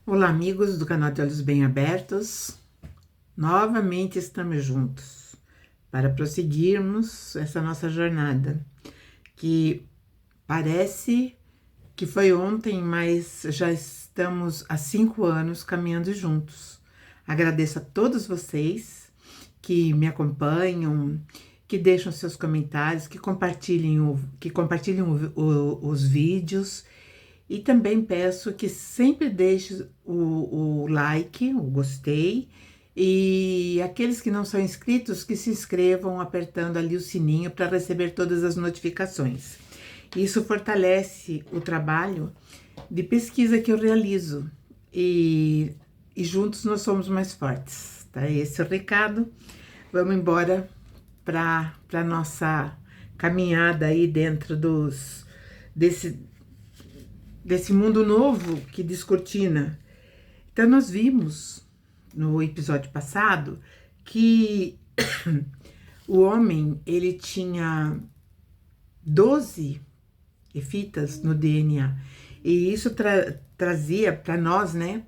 Olá, amigos do canal de Olhos Bem Abertos. Novamente estamos juntos para prosseguirmos essa nossa jornada, que parece que foi ontem, mas já estamos há 5 anos caminhando juntos. Agradeço a todos vocês que me acompanham, que deixam seus comentários, que compartilham os vídeos. E também peço que sempre deixe o like, o gostei, e aqueles que não são inscritos, que se inscrevam apertando ali o sininho para receber todas as notificações. Isso fortalece o trabalho de pesquisa que eu realizo e juntos nós somos mais fortes, tá? Esse é o recado. Vamos embora para a nossa caminhada aí dentro desse mundo novo que descortina. Então, nós vimos no episódio passado que o homem, ele tinha 12 fitas no DNA, e isso trazia para nós, né,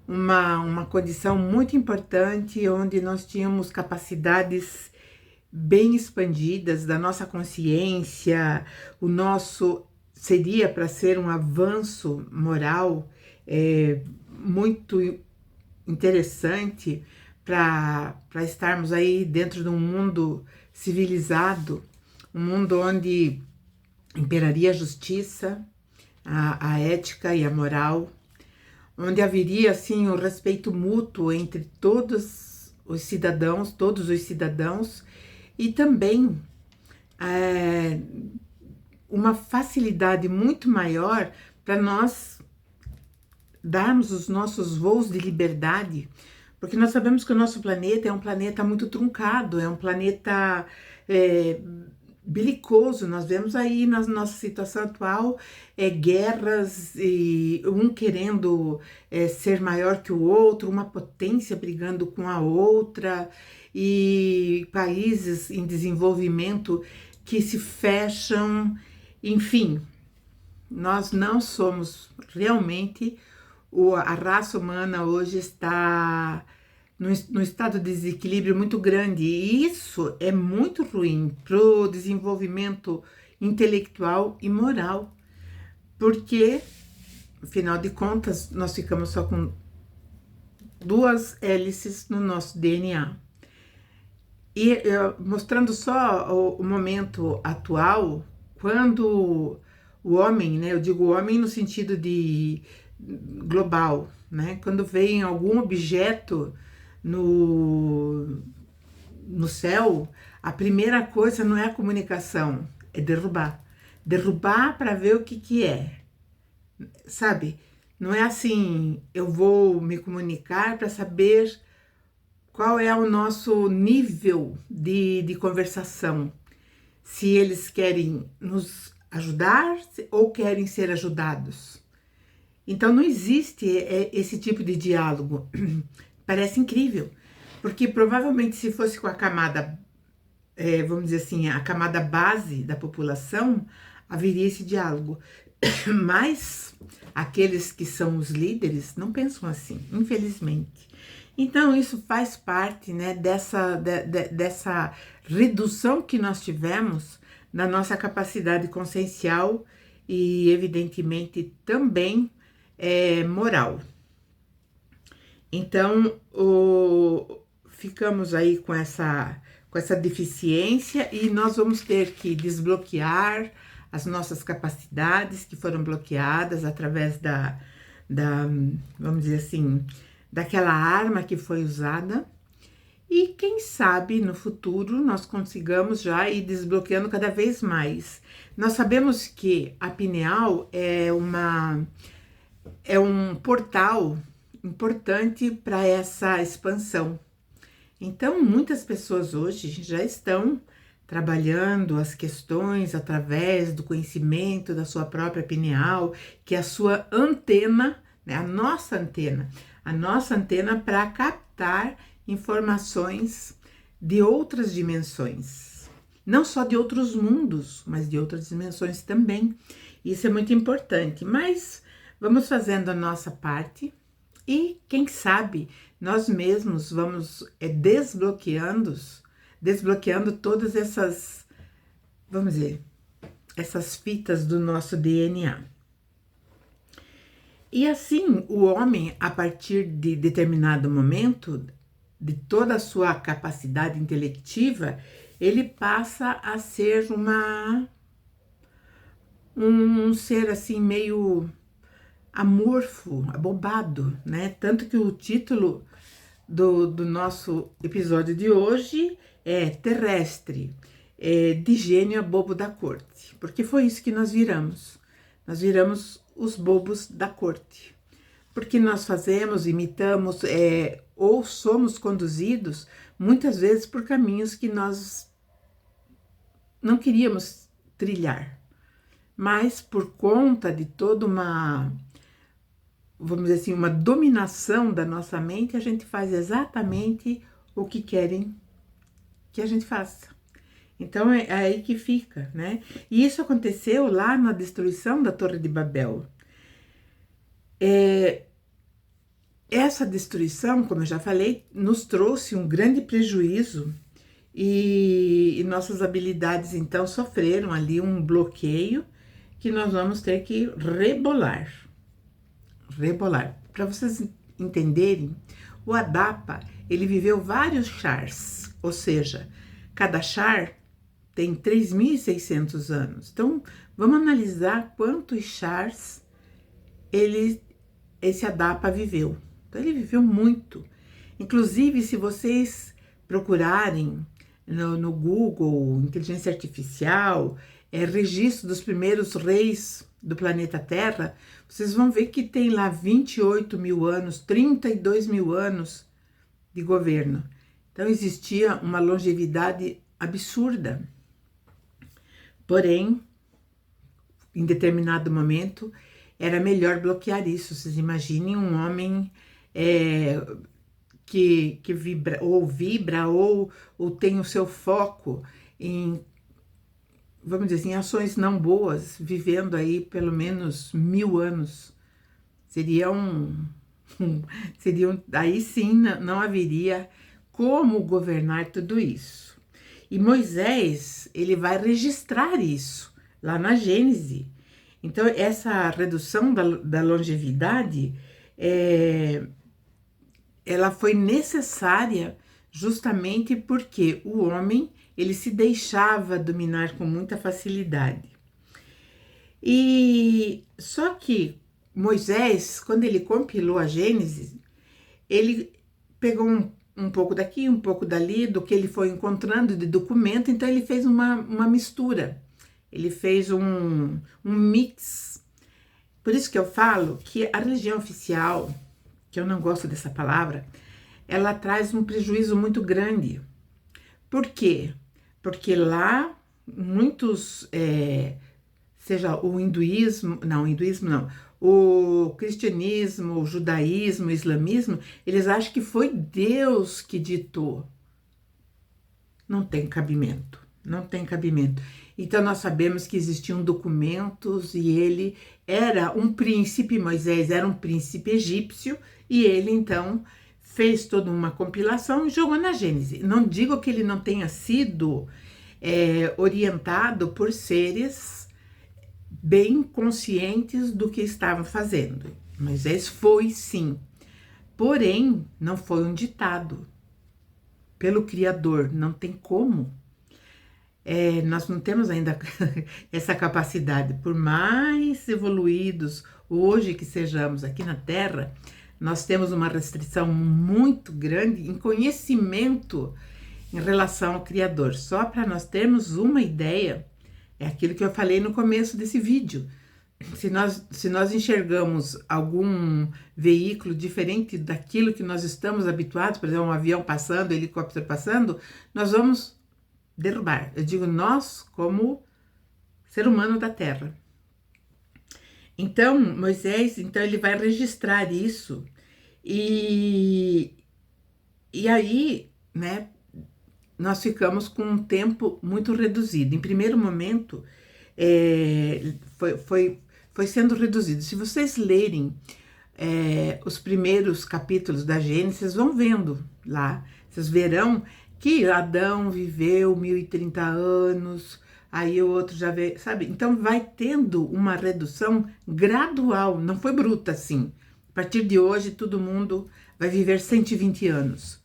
uma condição muito importante, onde nós tínhamos capacidades bem expandidas da nossa consciência. O nosso seria para ser um avanço moral muito interessante para estarmos aí dentro de um mundo civilizado, um mundo onde imperaria a justiça, a ética e a moral, onde haveria assim o respeito mútuo entre todos os cidadãos, e também uma facilidade muito maior para nós darmos os nossos voos de liberdade, porque nós sabemos que o nosso planeta é um planeta muito truncado, é um planeta belicoso. Nós vemos aí na nossa situação atual guerras, e um querendo ser maior que o outro, uma potência brigando com a outra, e países em desenvolvimento que se fecham. Enfim, nós não somos realmente, a raça humana hoje está num estado de desequilíbrio muito grande, e isso é muito ruim para o desenvolvimento intelectual e moral, porque, afinal de contas, nós ficamos só com 2 hélices no nosso DNA. E mostrando só o momento atual, quando o homem, né, eu digo homem no sentido de global, né, quando vem algum objeto no céu, a primeira coisa não é a comunicação, é derrubar. Derrubar para ver o que é, sabe? Não é assim, eu vou me comunicar para saber qual é o nosso nível de conversação. Se eles querem nos ajudar ou querem ser ajudados. Então não existe esse tipo de diálogo. Parece incrível, porque provavelmente se fosse com a camada, vamos dizer assim, a camada base da população, haveria esse diálogo. Mas aqueles que são os líderes não pensam assim, infelizmente. Então isso faz parte, né, dessa redução que nós tivemos na nossa capacidade consciencial e, evidentemente, também moral. Então, ficamos aí com essa deficiência, e nós vamos ter que desbloquear as nossas capacidades que foram bloqueadas através vamos dizer assim, daquela arma que foi usada. E quem sabe no futuro nós consigamos já ir desbloqueando cada vez mais. Nós sabemos que a pineal é um portal importante para essa expansão. Então, muitas pessoas hoje já estão trabalhando as questões através do conhecimento da sua própria pineal, que é a sua antena, né? A nossa antena para captar informações de outras dimensões, não só de outros mundos, mas de outras dimensões também. Isso é muito importante, mas vamos fazendo a nossa parte E quem sabe nós mesmos vamos desbloqueando todas essas, vamos dizer, essas fitas do nosso DNA. E assim, o homem, a partir de determinado momento, de toda a sua capacidade intelectiva, ele passa a ser um ser assim meio amorfo, abobado, né? Tanto que o título do nosso episódio de hoje é Terrestre, de gênio a bobo da corte, porque foi isso que nós viramos. Nós viramos os bobos da corte, porque nós fazemos, imitamos, ou somos conduzidos muitas vezes por caminhos que nós não queríamos trilhar, mas por conta de toda uma, vamos dizer assim, uma dominação da nossa mente, a gente faz exatamente o que querem que a gente faça. Então é aí que fica, né? E isso aconteceu lá na destruição da Torre de Babel. Essa destruição, como eu já falei, nos trouxe um grande prejuízo e nossas habilidades então sofreram ali um bloqueio que nós vamos ter que rebolar. Para vocês entenderem, o Adapa, ele viveu vários chars, ou seja, cada char tem 3.600 anos. Então, vamos analisar quantos chars esse Adapa viveu. Então, ele viveu muito. Inclusive, se vocês procurarem no Google, inteligência artificial, registro dos primeiros reis do planeta Terra, vocês vão ver que tem lá 28 mil anos, 32 mil anos de governo. Então, existia uma longevidade absurda. Porém, em determinado momento, era melhor bloquear isso. Vocês imaginem um homem que vibra ou tem o seu foco em, vamos dizer assim, ações não boas, vivendo aí pelo menos 1000 anos. Aí sim não haveria como governar tudo isso. E Moisés, ele vai registrar isso lá na Gênesis. Então, essa redução da longevidade, ela foi necessária justamente porque o homem, ele se deixava dominar com muita facilidade. E só que Moisés, quando ele compilou a Gênesis, ele pegou um pouco daqui, um pouco dali, do que ele foi encontrando de documento, então ele fez uma mistura, ele fez um mix. Por isso que eu falo que a religião oficial, que eu não gosto dessa palavra, ela traz um prejuízo muito grande. Por quê? Porque lá muitos, seja o hinduísmo não, o cristianismo, o judaísmo, o islamismo, eles acham que foi Deus que ditou. Não tem cabimento. Então nós sabemos que existiam documentos e ele era um príncipe, Moisés era um príncipe egípcio, e ele então fez toda uma compilação e jogou na Gênesis. Não digo que ele não tenha sido orientado por seres bem conscientes do que estavam fazendo. Moisés foi sim, porém não foi um ditado pelo Criador, não tem como. Nós não temos ainda essa capacidade, por mais evoluídos hoje que sejamos aqui na Terra, nós temos uma restrição muito grande em conhecimento em relação ao Criador. Só para nós termos uma ideia, é aquilo que eu falei no começo desse vídeo. Se nós enxergamos algum veículo diferente daquilo que nós estamos habituados, por exemplo, um avião passando, um helicóptero passando, nós vamos derrubar. Eu digo nós como ser humano da Terra. Então, Moisés, ele vai registrar isso e aí, né, nós ficamos com um tempo muito reduzido. Em primeiro momento, foi sendo reduzido. Se vocês lerem os primeiros capítulos da Gênesis, vocês vão vendo lá, vocês verão que Adão viveu 1030 anos, aí o outro já vê, sabe? Então vai tendo uma redução gradual, não foi bruta assim. A partir de hoje todo mundo vai viver 120 anos.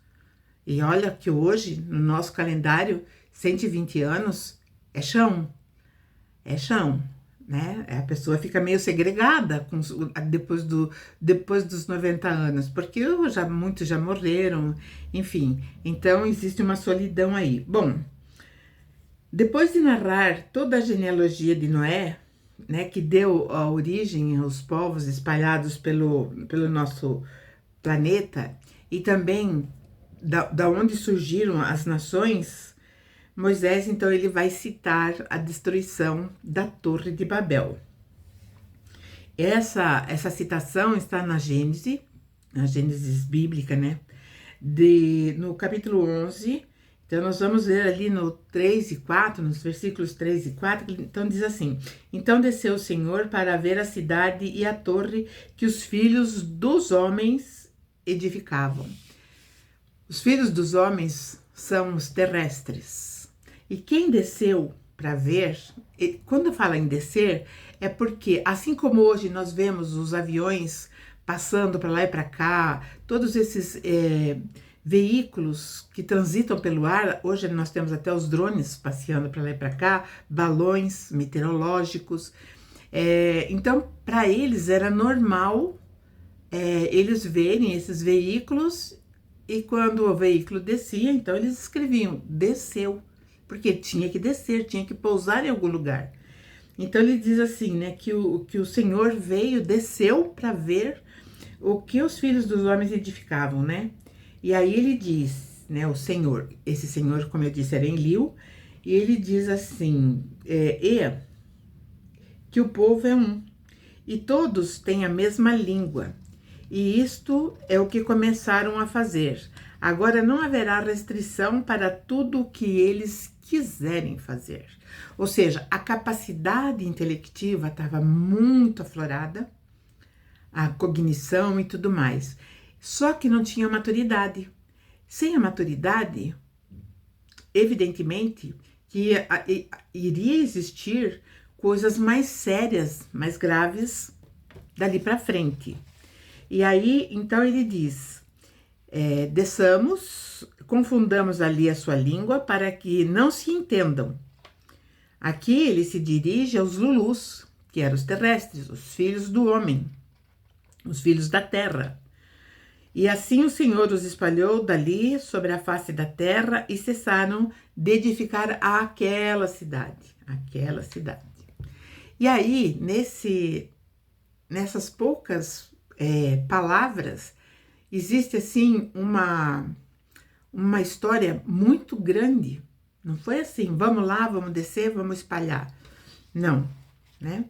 E olha que hoje, no nosso calendário, 120 anos é chão, né? A pessoa fica meio segregada depois dos 90 anos, porque muitos já morreram, enfim. Então, existe uma solidão aí. Bom, depois de narrar toda a genealogia de Noé, né, que deu a origem aos povos espalhados pelo nosso planeta, e também da onde surgiram as nações, Moisés, então, ele vai citar a destruição da Torre de Babel. Essa citação está na Gênesis bíblica, né? No capítulo 11, então nós vamos ver ali no 3 e 4, nos versículos 3 e 4, então diz assim: Então desceu o Senhor para ver a cidade e a torre que os filhos dos homens edificavam. Os filhos dos homens são os terrestres. E quem desceu para ver, quando fala em descer, é porque, assim como hoje nós vemos os aviões passando para lá e para cá, todos esses veículos que transitam pelo ar, hoje nós temos até os drones passeando para lá e para cá, balões meteorológicos. Então, para eles era normal eles verem esses veículos, e quando o veículo descia, então eles escreviam, desceu, porque tinha que descer, tinha que pousar em algum lugar. Então ele diz assim, né, que o Senhor desceu para ver o que os filhos dos homens edificavam, né? E aí ele diz, né, o Senhor, esse Senhor, como eu disse, era Enlil, e ele diz assim, que o povo é um, e todos têm a mesma língua, e isto é o que começaram a fazer. Agora não haverá restrição para tudo o que eles quiserem fazer. Ou seja, a capacidade intelectiva estava muito aflorada, a cognição e tudo mais. Só que não tinha maturidade. Sem a maturidade, evidentemente, que iria existir coisas mais sérias, mais graves dali para frente. E aí, então ele diz, desçamos, confundamos ali a sua língua para que não se entendam. Aqui ele se dirige aos Lulus, que eram os terrestres, os filhos do homem, os filhos da terra. E assim o Senhor os espalhou dali sobre a face da terra e cessaram de edificar aquela cidade. E aí, nessas poucas palavras, existe assim uma história muito grande. Não foi assim, vamos lá, vamos descer, vamos espalhar. Não, né?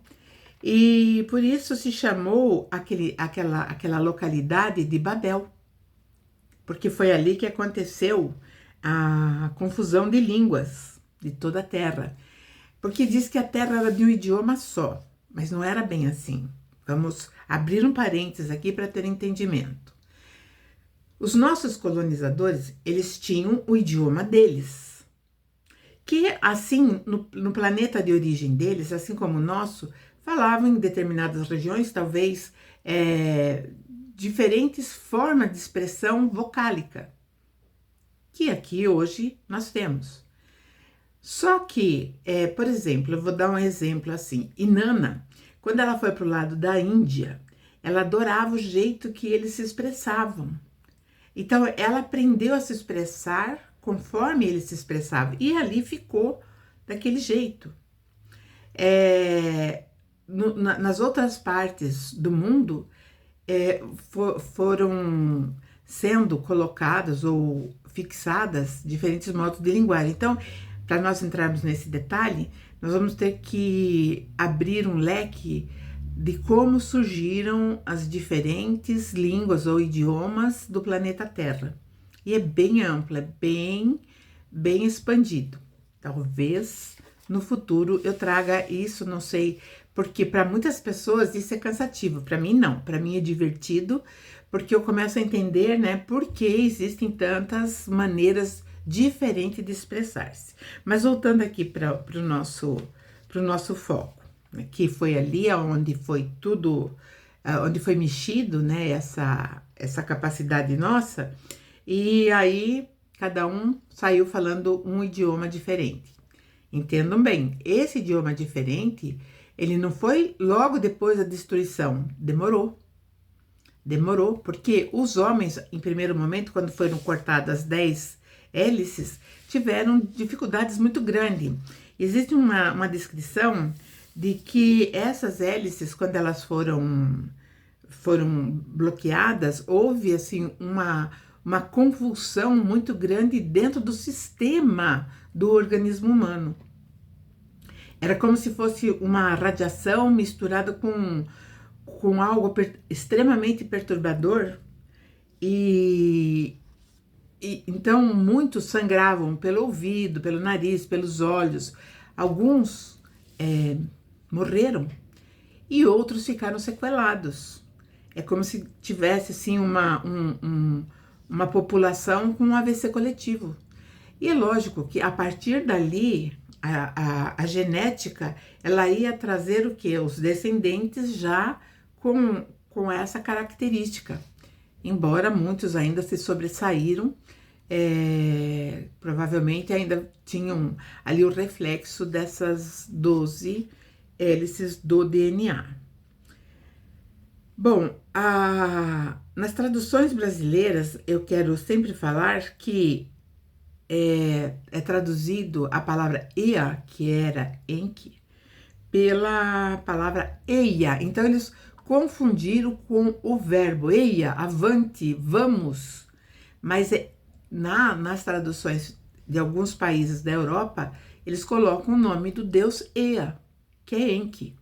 E por isso se chamou aquela localidade de Babel, porque foi ali que aconteceu a confusão de línguas de toda a terra. Porque diz que a terra era de um idioma só, mas não era bem assim. Vamos abrir um parênteses aqui para ter entendimento. Os nossos colonizadores, eles tinham o idioma deles, que assim, no planeta de origem deles, assim como o nosso, falavam em determinadas regiões, talvez, diferentes formas de expressão vocálica, que aqui hoje nós temos. Só que, por exemplo, eu vou dar um exemplo assim, Inanna, quando ela foi para o lado da Índia, ela adorava o jeito que eles se expressavam. Então, ela aprendeu a se expressar conforme eles se expressavam, e ali ficou daquele jeito. Nas outras partes do mundo, foram sendo colocadas ou fixadas diferentes modos de linguagem. Então, para nós entrarmos nesse detalhe, nós vamos ter que abrir um leque de como surgiram as diferentes línguas ou idiomas do planeta Terra. E é bem amplo, é bem expandido. Talvez no futuro eu traga isso, não sei porque para muitas pessoas isso é cansativo, para mim não, para mim é divertido, porque eu começo a entender, né, por que existem tantas maneiras diferentes de expressar-se. Mas voltando aqui para o nosso foco, né, que foi ali onde foi tudo, onde foi mexido, né, essa capacidade nossa, e aí cada um saiu falando um idioma diferente. Entendam bem, esse idioma diferente, ele não foi logo depois da destruição, demorou. Demorou, porque os homens, em primeiro momento, quando foram cortadas 10 hélices, tiveram dificuldades muito grandes. Existe uma descrição de que essas hélices, quando elas foram bloqueadas, houve assim uma convulsão muito grande dentro do sistema do organismo humano. Era como se fosse uma radiação misturada com algo extremamente perturbador e então muitos sangravam pelo ouvido, pelo nariz, pelos olhos. Alguns morreram e outros ficaram sequelados. É como se tivesse assim uma população com um AVC coletivo. E é lógico que a partir dali a genética ela ia trazer o que? Os descendentes já com essa característica. Embora muitos ainda se sobressaíram, provavelmente ainda tinham ali o reflexo dessas 12 hélices do DNA. Bom, nas traduções brasileiras, eu quero sempre falar que é traduzido a palavra ea, que era enki, pela palavra eia. Então, eles confundiram com o verbo eia, avante, vamos. Mas nas traduções de alguns países da Europa, eles colocam o nome do deus Ea, que é Enki.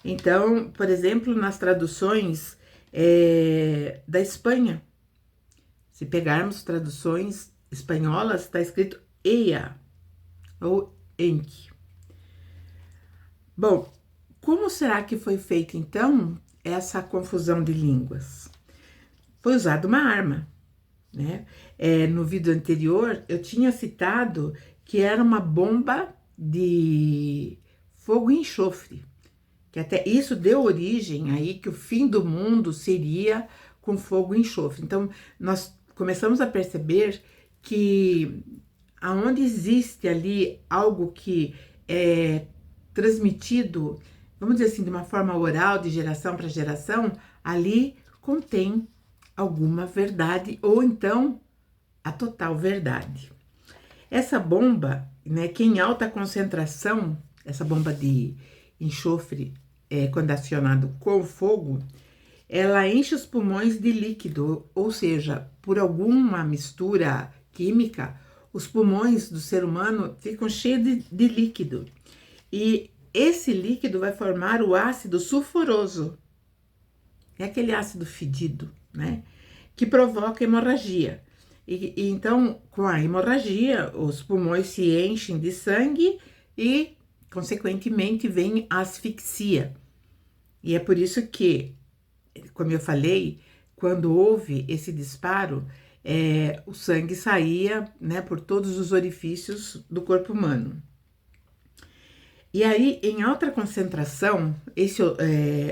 Então, por exemplo, nas traduções da Espanha, se pegarmos traduções espanholas, está escrito Ea ou Enki. Bom, como será que foi feita então essa confusão de línguas? Foi usada uma arma, né? No vídeo anterior eu tinha citado que era uma bomba de fogo e enxofre, que até isso deu origem aí que o fim do mundo seria com fogo e enxofre. Então nós começamos a perceber que aonde existe ali algo que é transmitido, vamos dizer assim, de uma forma oral, de geração para geração, ali contém alguma verdade ou então a total verdade. Essa bomba, né, que em alta concentração, essa bomba de enxofre, quando acionado com fogo, ela enche os pulmões de líquido, ou seja, por alguma mistura química, os pulmões do ser humano ficam cheios de líquido. E esse líquido vai formar o ácido sulfuroso. É aquele ácido fedido, né? Que provoca hemorragia. E então, com a hemorragia, os pulmões se enchem de sangue e, consequentemente, vem a asfixia. E é por isso que, como eu falei, quando houve esse disparo, o sangue saía, né, por todos os orifícios do corpo humano. E aí, em alta concentração,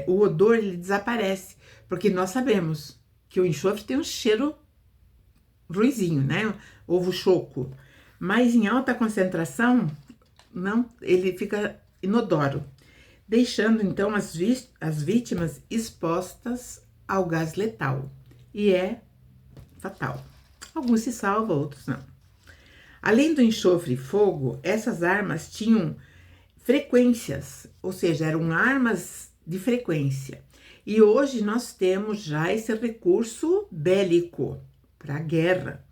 o odor ele desaparece, porque nós sabemos que o enxofre tem um cheiro ruizinho, né? Ovo choco. Mas em alta concentração, não, ele fica inodoro, deixando então as vítimas expostas ao gás letal. E é fatal. Alguns se salvam, outros não. Além do enxofre e fogo, essas armas tinham frequências, ou seja, eram armas de frequência. E hoje nós temos já esse recurso bélico para a guerra.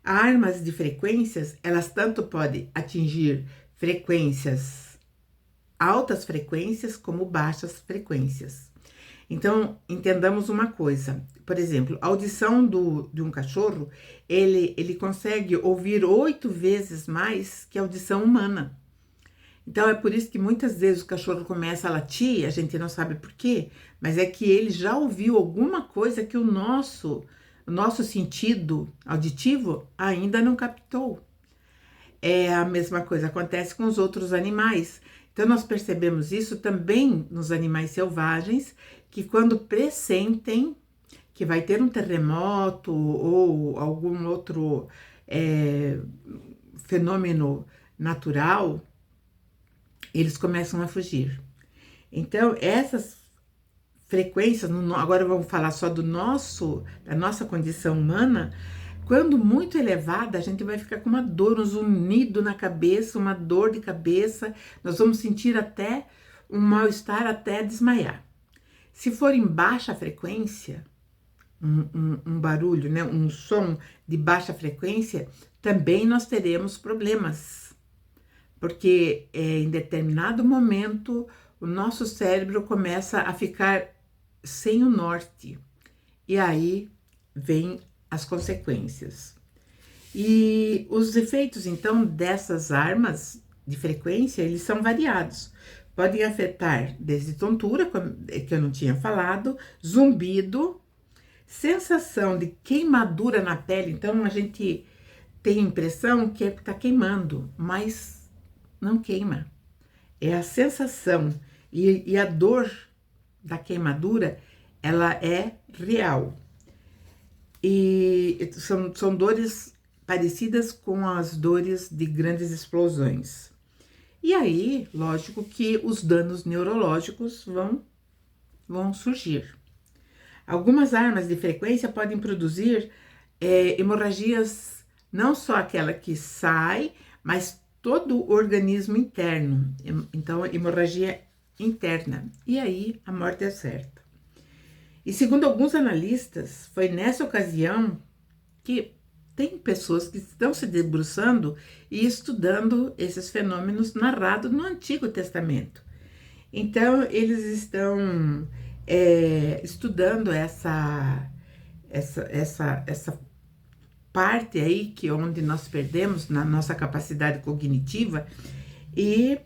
Armas de frequências, elas tanto podem atingir frequências, altas frequências, como baixas frequências. Então, entendamos uma coisa, por exemplo, a audição de um cachorro, ele consegue ouvir 8 vezes mais que a audição humana. Então é por isso que muitas vezes o cachorro começa a latir, a gente não sabe por quê, mas é que ele já ouviu alguma coisa que o nosso sentido auditivo ainda não captou. É a mesma coisa acontece com os outros animais. Então nós percebemos isso também nos animais selvagens, que quando pressentem que vai ter um terremoto ou algum outro fenômeno natural, eles começam a fugir. Então, essas frequências, agora vamos falar só da nossa condição humana, quando muito elevada, a gente vai ficar com uma dor, um zunido na cabeça, uma dor de cabeça, nós vamos sentir até um mal-estar até desmaiar. Se for em baixa frequência, um barulho, né, um som de baixa frequência, também nós teremos problemas, porque em determinado momento o nosso cérebro começa a ficar sem o norte, e aí vem as consequências. E os efeitos, então, dessas armas de frequência, eles são variados. Podem afetar desde tontura, que eu não tinha falado, zumbido, sensação de queimadura na pele. Então, a gente tem a impressão que está queimando, mas não queima. É a sensação e a dor da queimadura, ela é real. E são dores parecidas com as dores de grandes explosões. E aí, lógico que os danos neurológicos vão surgir. Algumas armas de frequência podem produzir hemorragias, não só aquela que sai, mas todo o organismo interno. Então, hemorragia interna. E aí, a morte é certa. E segundo alguns analistas, foi nessa ocasião que tem pessoas que estão se debruçando e estudando esses fenômenos narrados no Antigo Testamento. Então, eles estão estudando essa parte aí onde nós perdemos na nossa capacidade cognitiva, e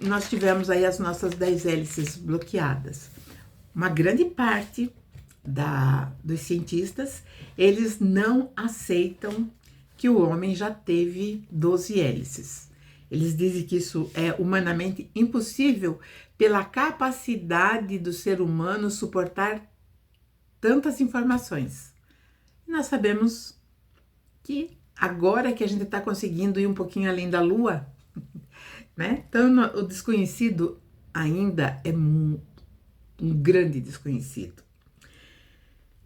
nós tivemos aí as nossas 10 hélices bloqueadas. Uma grande parte dos cientistas, eles não aceitam que o homem já teve 12 hélices. Eles dizem que isso é humanamente impossível pela capacidade do ser humano suportar tantas informações. E nós sabemos que agora que a gente está conseguindo ir um pouquinho além da Lua, né? Então o desconhecido ainda é um grande desconhecido.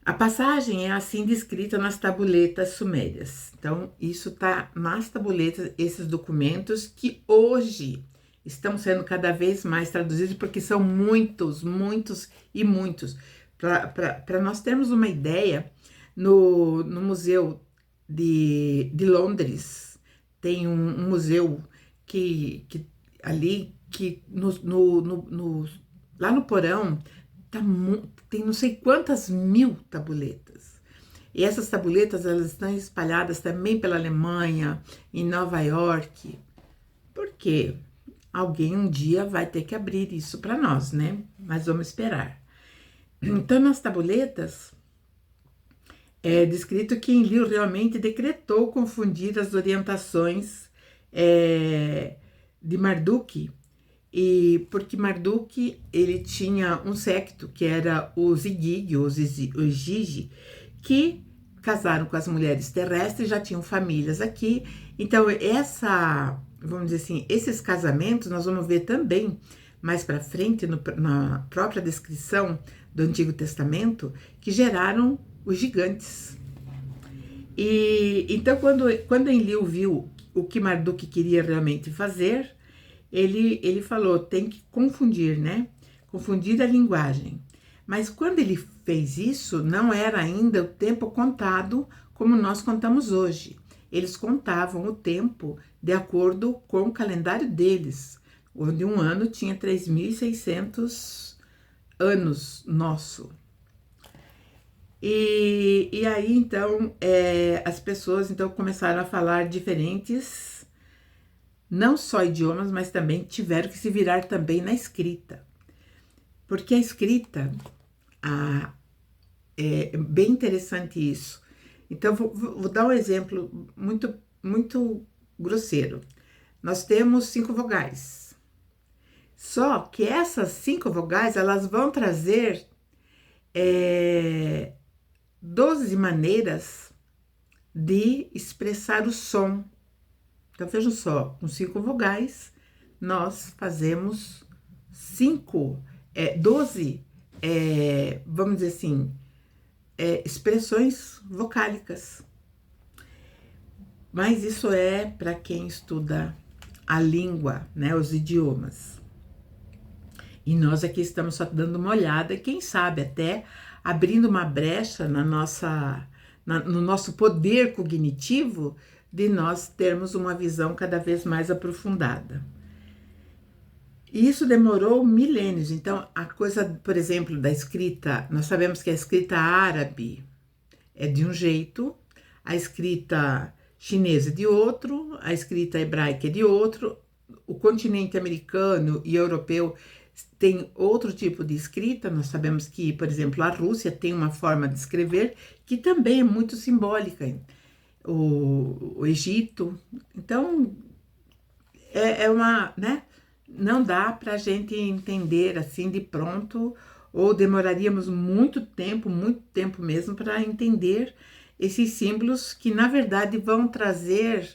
A passagem é assim descrita nas tabuletas sumérias. Então, isso está nas tabuletas, esses documentos que hoje estão sendo cada vez mais traduzidos, porque são muitos, muitos e muitos. Para nós termos uma ideia, no Museu de Londres, tem um museu que ali, lá no porão, tem não sei quantas mil tabuletas. E essas tabuletas, elas estão espalhadas também pela Alemanha, em Nova York. Por quê? Alguém um dia vai ter que abrir isso para nós, né? Mas vamos esperar. Então, nas tabuletas, é descrito que Enlil realmente decretou confundir as orientações de Marduk, e porque Marduk, ele tinha um séquito que era os Igig, os Gigi, que casaram com as mulheres terrestres, já tinham famílias aqui. Então vamos dizer assim, esses casamentos nós vamos ver também mais para frente na própria descrição do Antigo Testamento, que geraram os gigantes. E então quando Enlil viu o que Marduk queria realmente fazer, ele falou, tem que confundir, né? Confundir a linguagem. Mas quando ele fez isso, não era ainda o tempo contado como nós contamos hoje. Eles contavam o tempo de acordo com o calendário deles, onde um ano tinha 3.600 anos nosso. E aí, então, as pessoas então começaram a falar diferentes não só idiomas, mas também tiveram que se virar também na escrita. Porque a escrita, é bem interessante isso. Então, vou dar um exemplo muito grosseiro. Nós temos 5 vogais. Só que essas 5 vogais, elas vão trazer 12 maneiras de expressar o som. Então, vejam só, com 5 vogais, nós fazemos 12, vamos dizer assim, expressões vocálicas. Mas isso é para quem estuda a língua, né, os idiomas. E nós aqui estamos só dando uma olhada, e quem sabe até abrindo uma brecha no nosso poder cognitivo de nós termos uma visão cada vez mais aprofundada. E isso demorou milênios. Então, a coisa, por exemplo, da escrita, nós sabemos que a escrita árabe é de um jeito, a escrita chinesa é de outro, a escrita hebraica é de outro, o continente americano e europeu tem outro tipo de escrita. Nós sabemos que, por exemplo, a Rússia tem uma forma de escrever que também é muito simbólica, o Egito. Então, né? Não dá para a gente entender assim de pronto, ou demoraríamos muito tempo mesmo para entender esses símbolos que na verdade vão trazer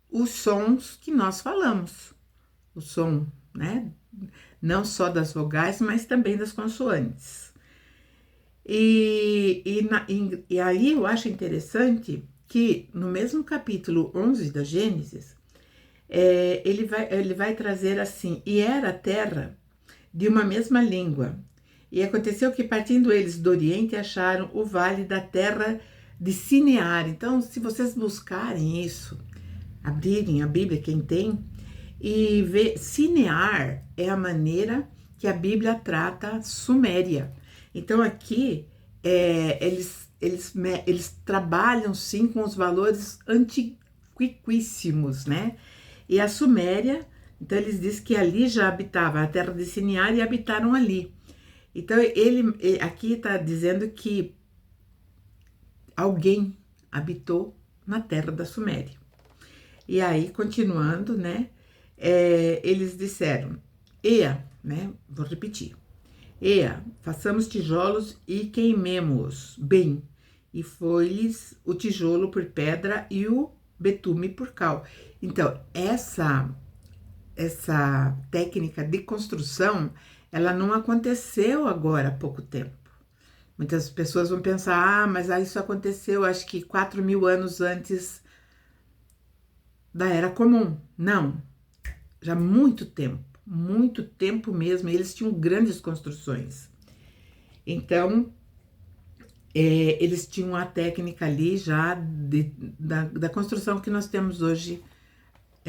os sons que nós falamos. O som, né? Não só das vogais, mas também das consoantes. E aí eu acho interessante que no mesmo capítulo 11 da Gênesis, ele vai trazer assim: e era a terra de uma mesma língua. E aconteceu que, partindo eles do Oriente, acharam o vale da terra de Sinear. Então, se vocês buscarem isso, abrirem a Bíblia, quem tem, e ver, Sinear é a maneira que a Bíblia trata Suméria. Então, aqui, eles trabalham, sim, com os valores antiquíssimos, né? E a Suméria, então eles dizem que ali já habitava a terra de Sinear e habitaram ali. Então ele aqui está dizendo que alguém habitou na terra da Suméria. E aí, continuando, né, eles disseram: Ea, né, vou repetir, Ea, façamos tijolos e queimemo-os bem. E foi-lhes o tijolo por pedra e o betume por cal. Então, essa técnica de construção, ela não aconteceu agora há pouco tempo. Muitas pessoas vão pensar: mas isso aconteceu acho que 4.000 anos antes da Era Comum. Não, já há muito tempo mesmo, eles tinham grandes construções. Então, eles tinham a técnica ali já da construção que nós temos hoje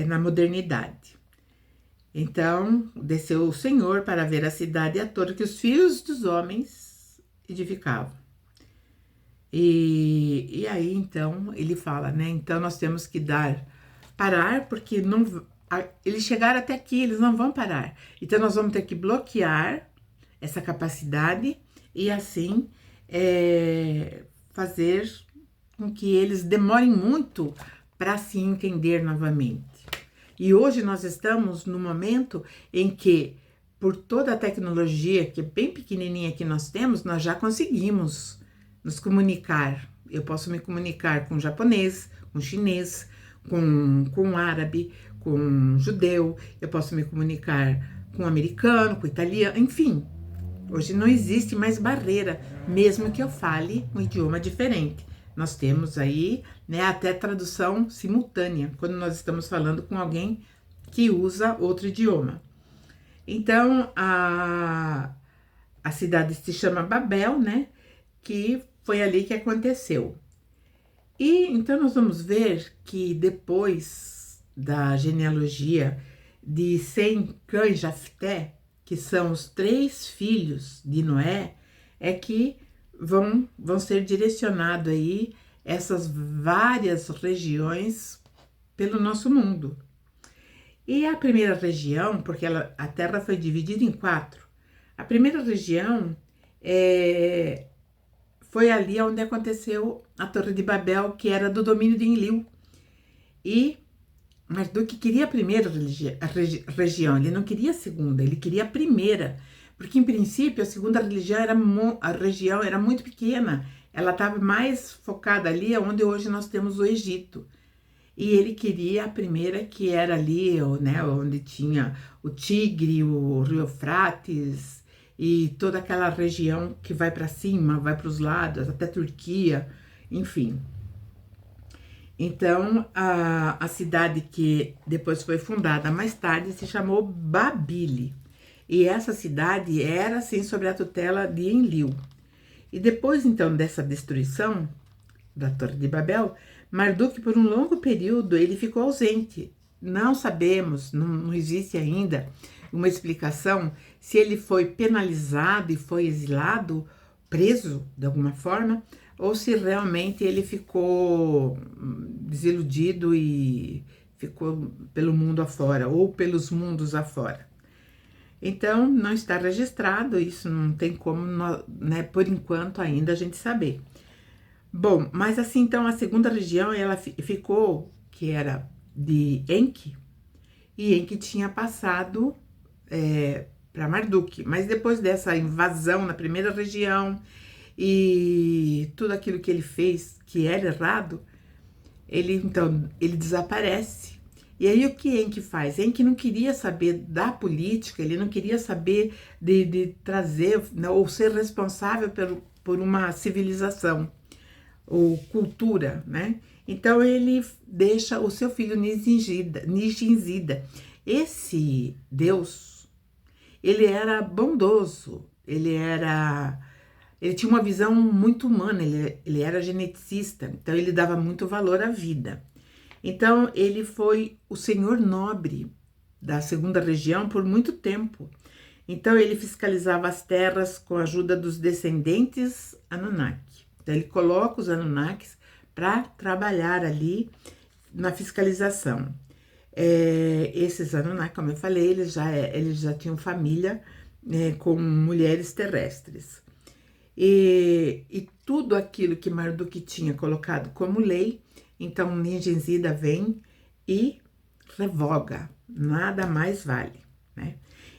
na modernidade. Então, desceu o Senhor para ver a cidade e a torre que os filhos dos homens edificavam. E aí, então, ele fala, né? Então, nós temos que parar, porque eles chegaram até aqui, eles não vão parar. Então, nós vamos ter que bloquear essa capacidade e, assim, fazer com que eles demorem muito para se entender novamente. E hoje nós estamos no momento em que, por toda a tecnologia, que é bem pequenininha que nós temos, nós já conseguimos nos comunicar. Eu posso me comunicar com japonês, com chinês, com árabe, com judeu, eu posso me comunicar com americano, com italiano, enfim. Hoje não existe mais barreira, mesmo que eu fale um idioma diferente. Nós temos aí, né, até tradução simultânea, quando nós estamos falando com alguém que usa outro idioma. Então, a cidade se chama Babel, né, que foi ali que aconteceu. E então nós vamos ver que depois da genealogia de Sem, Cã e Jafté, que são os 3 filhos de Noé, é que vão ser direcionados aí essas várias regiões pelo nosso mundo. E a primeira região, porque a Terra foi dividida em 4, a primeira região foi ali onde aconteceu a Torre de Babel, que era do domínio de Enlil. E Marduk queria a primeira região, ele não queria a segunda, ele queria a primeira, porque em princípio a segunda região era muito pequena, ela estava mais focada ali onde hoje nós temos o Egito. E ele queria a primeira, que era ali, né, onde tinha o Tigre, o Rio Eufrates e toda aquela região que vai para cima, vai para os lados, até Turquia, enfim. Então, a cidade que depois foi fundada mais tarde se chamou Babile. E essa cidade era, assim, sob a tutela de Enlil. E depois, então, dessa destruição da Torre de Babel, Marduk, por um longo período, ele ficou ausente. Não sabemos, não existe ainda uma explicação se ele foi penalizado e foi exilado, preso de alguma forma, ou se realmente ele ficou desiludido e ficou pelo mundo afora, ou pelos mundos afora. Então, não está registrado, isso não tem como, né, por enquanto ainda a gente saber. Bom, mas assim, então, a segunda região, ela ficou, que era de Enki, e Enki tinha passado para Marduk. Mas depois dessa invasão na primeira região e tudo aquilo que ele fez, que era errado, ele desaparece. E aí o que Enki faz? Enki não queria saber da política, ele não queria saber de trazer, né, ou ser responsável por uma civilização ou cultura, né? Então ele deixa o seu filho Nisinzida. Esse Deus, ele era bondoso, ele tinha uma visão muito humana, ele era geneticista, então ele dava muito valor à vida. Então ele foi o senhor nobre da segunda região por muito tempo. Então ele fiscalizava as terras com a ajuda dos descendentes Anunnaki. Então ele coloca os Anunnakis para trabalhar ali na fiscalização. Esses Anunnaki, como eu falei, eles já tinham família com mulheres terrestres. E tudo aquilo que Marduk tinha colocado como lei, então Nisinzida vem e revoga, nada mais vale, né?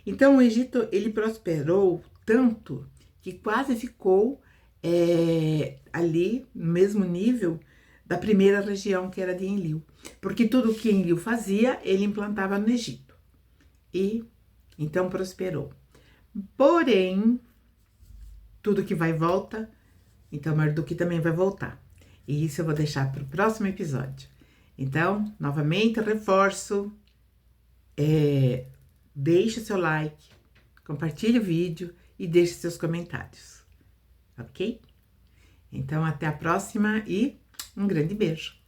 Então o Egito, ele prosperou tanto que quase ficou ali no mesmo nível da primeira região, que era de Enlil, porque tudo que Enlil fazia, ele implantava no Egito, e então prosperou. Porém, tudo que vai volta, então Marduk também vai voltar. E isso eu vou deixar para o próximo episódio. Então, novamente, reforço, deixe o seu like, compartilhe o vídeo e deixe seus comentários, ok? Então, até a próxima e um grande beijo!